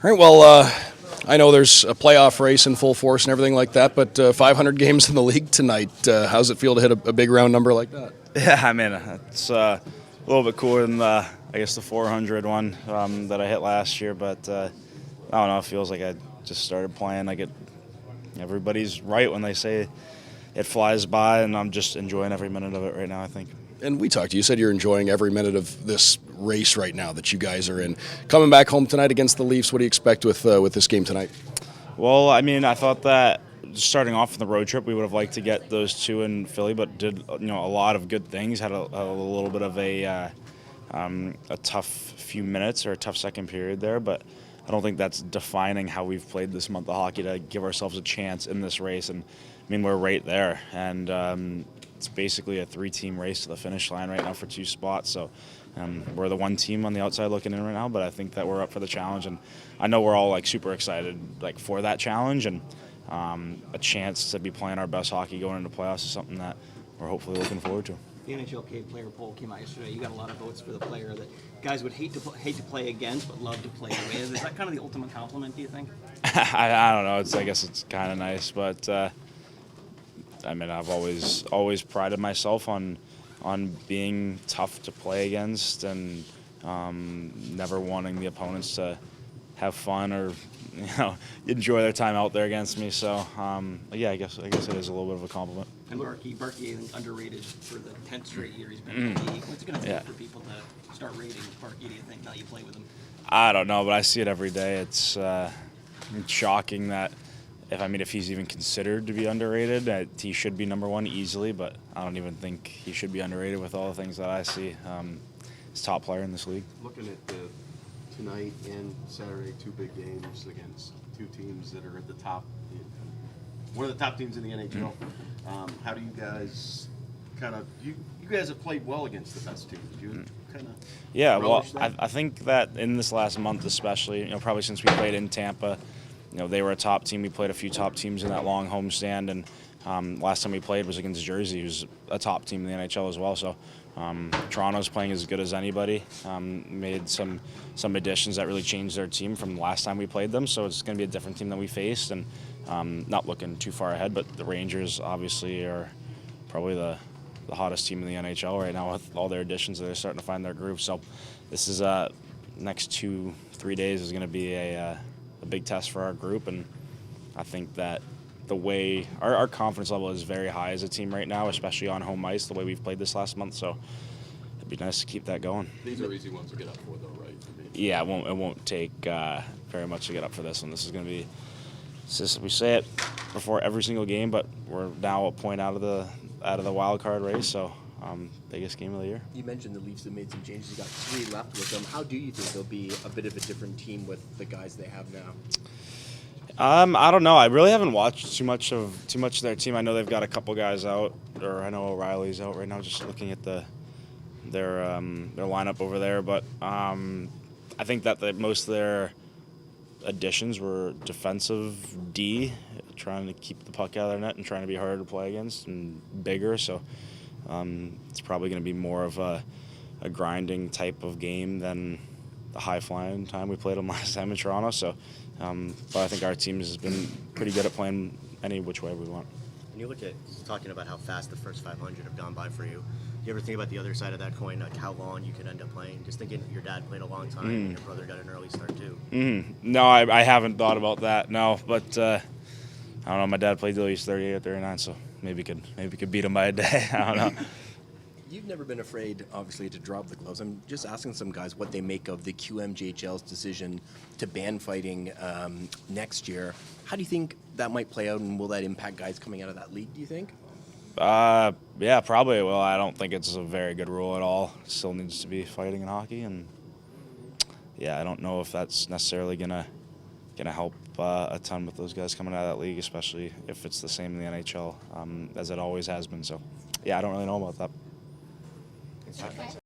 All right, well, I know there's a playoff race in full force and everything like that, but 500 games in the league tonight. How's it feel to hit a big round number like that? Yeah, I mean, it's a little bit cooler than the 400 one that I hit last year, but I don't know. It feels like I just started playing. Everybody's right when they say it flies by, and I'm just enjoying every minute of it right now, I think. And we talked to you. You said you're enjoying every minute of this race right now that you guys are in. Coming back home tonight against the Leafs, what do you expect with this game tonight? Well, I mean, I thought that starting off in the road trip, we would have liked to get those two in Philly, but did a lot of good things. Had a little bit of a tough few minutes or a tough second period there, but I don't think that's defining how we've played this month of hockey to give ourselves a chance in this race. And I mean, we're right there, and it's basically a three-team race to the finish line right now for two spots. So we're the one team on the outside looking in right now, but I think that we're up for the challenge, and I know we're all super excited for that challenge, and a chance to be playing our best hockey going into playoffs is something that we're hopefully looking forward to. The NHL player poll came out yesterday. You got a lot of votes for the player that guys would hate to play against, but love to play with. Is that kind of the ultimate compliment, do you think? I don't know. I guess it's kind of nice, but I mean, I've always prided myself on being tough to play against, and never wanting the opponents to have fun or enjoy their time out there against me. So yeah, I guess it is a little bit of a compliment. And Barkey, I think, underrated for the 10th straight year he's been in the league. What's it going to take for people to start rating Barkey, do you think, now you play with him? I don't know, but I see it every day. It's shocking that if he's even considered to be underrated, he should be number one easily, but I don't even think he should be underrated with all the things that I see. He's top player in this league. Looking at tonight and Saturday, two big games against two teams that are at the top, one of the top teams in the NHL. How do you guys you guys have played well against the best teams? Do you kind of I think that in this last month especially, probably since we played in Tampa, they were a top team. We played a few top teams in that long homestand, and last time we played was against Jersey, who's a top team in the NHL as well. So Toronto's playing as good as anybody. Made some additions that really changed their team from the last time we played them. So it's going to be a different team that we faced, and not looking too far ahead, but the Rangers obviously are probably the hottest team in the NHL right now with all their additions. They're starting to find their groove. So this is next 2-3 days is going to be a big test for our group, and I think that the way our confidence level is very high as a team right now, especially on home ice, the way we've played this last month. So it'd be nice to keep that going. These are easy ones to get up for, though, right? Yeah, it won't take very much to get up for this one. This is going to be, we say it before every single game, but we're now a point out of the wild card race. So biggest game of the year. You mentioned the Leafs have made some changes. You got 3 left with them. How do you think they'll be a bit of a different team with the guys they have now? I don't know. I really haven't watched too much of their team. I know they've got a couple guys out, or I know O'Reilly's out right now. Just looking at their lineup over there, but I think that most of their additions were defensive D, trying to keep the puck out of their net and trying to be harder to play against and bigger. So it's probably going to be more of a grinding type of game than the high-flying time we played them last time in Toronto. So, but I think our team has been pretty good at playing any which way we want. When you look at talking about how fast the first 500 have gone by for you, do you ever think about the other side of that coin, like how long you could end up playing? Just thinking your dad played a long time and your brother got an early start too. No, I haven't thought about that, no. But I don't know, my dad played till he was 38 or 39, so maybe could beat him by a day. I don't know. You've never been afraid, obviously, to drop the gloves. I'm just asking some guys what they make of the QMJHL's decision to ban fighting next year. How do you think that might play out, and will that impact guys coming out of that league, do you think? Yeah, probably it will. I don't think it's a very good rule at all. It still needs to be fighting in hockey, and yeah, I don't know if that's necessarily gonna help a ton with those guys coming out of that league, especially if it's the same in the NHL as it always has been. So yeah, I don't really know about that.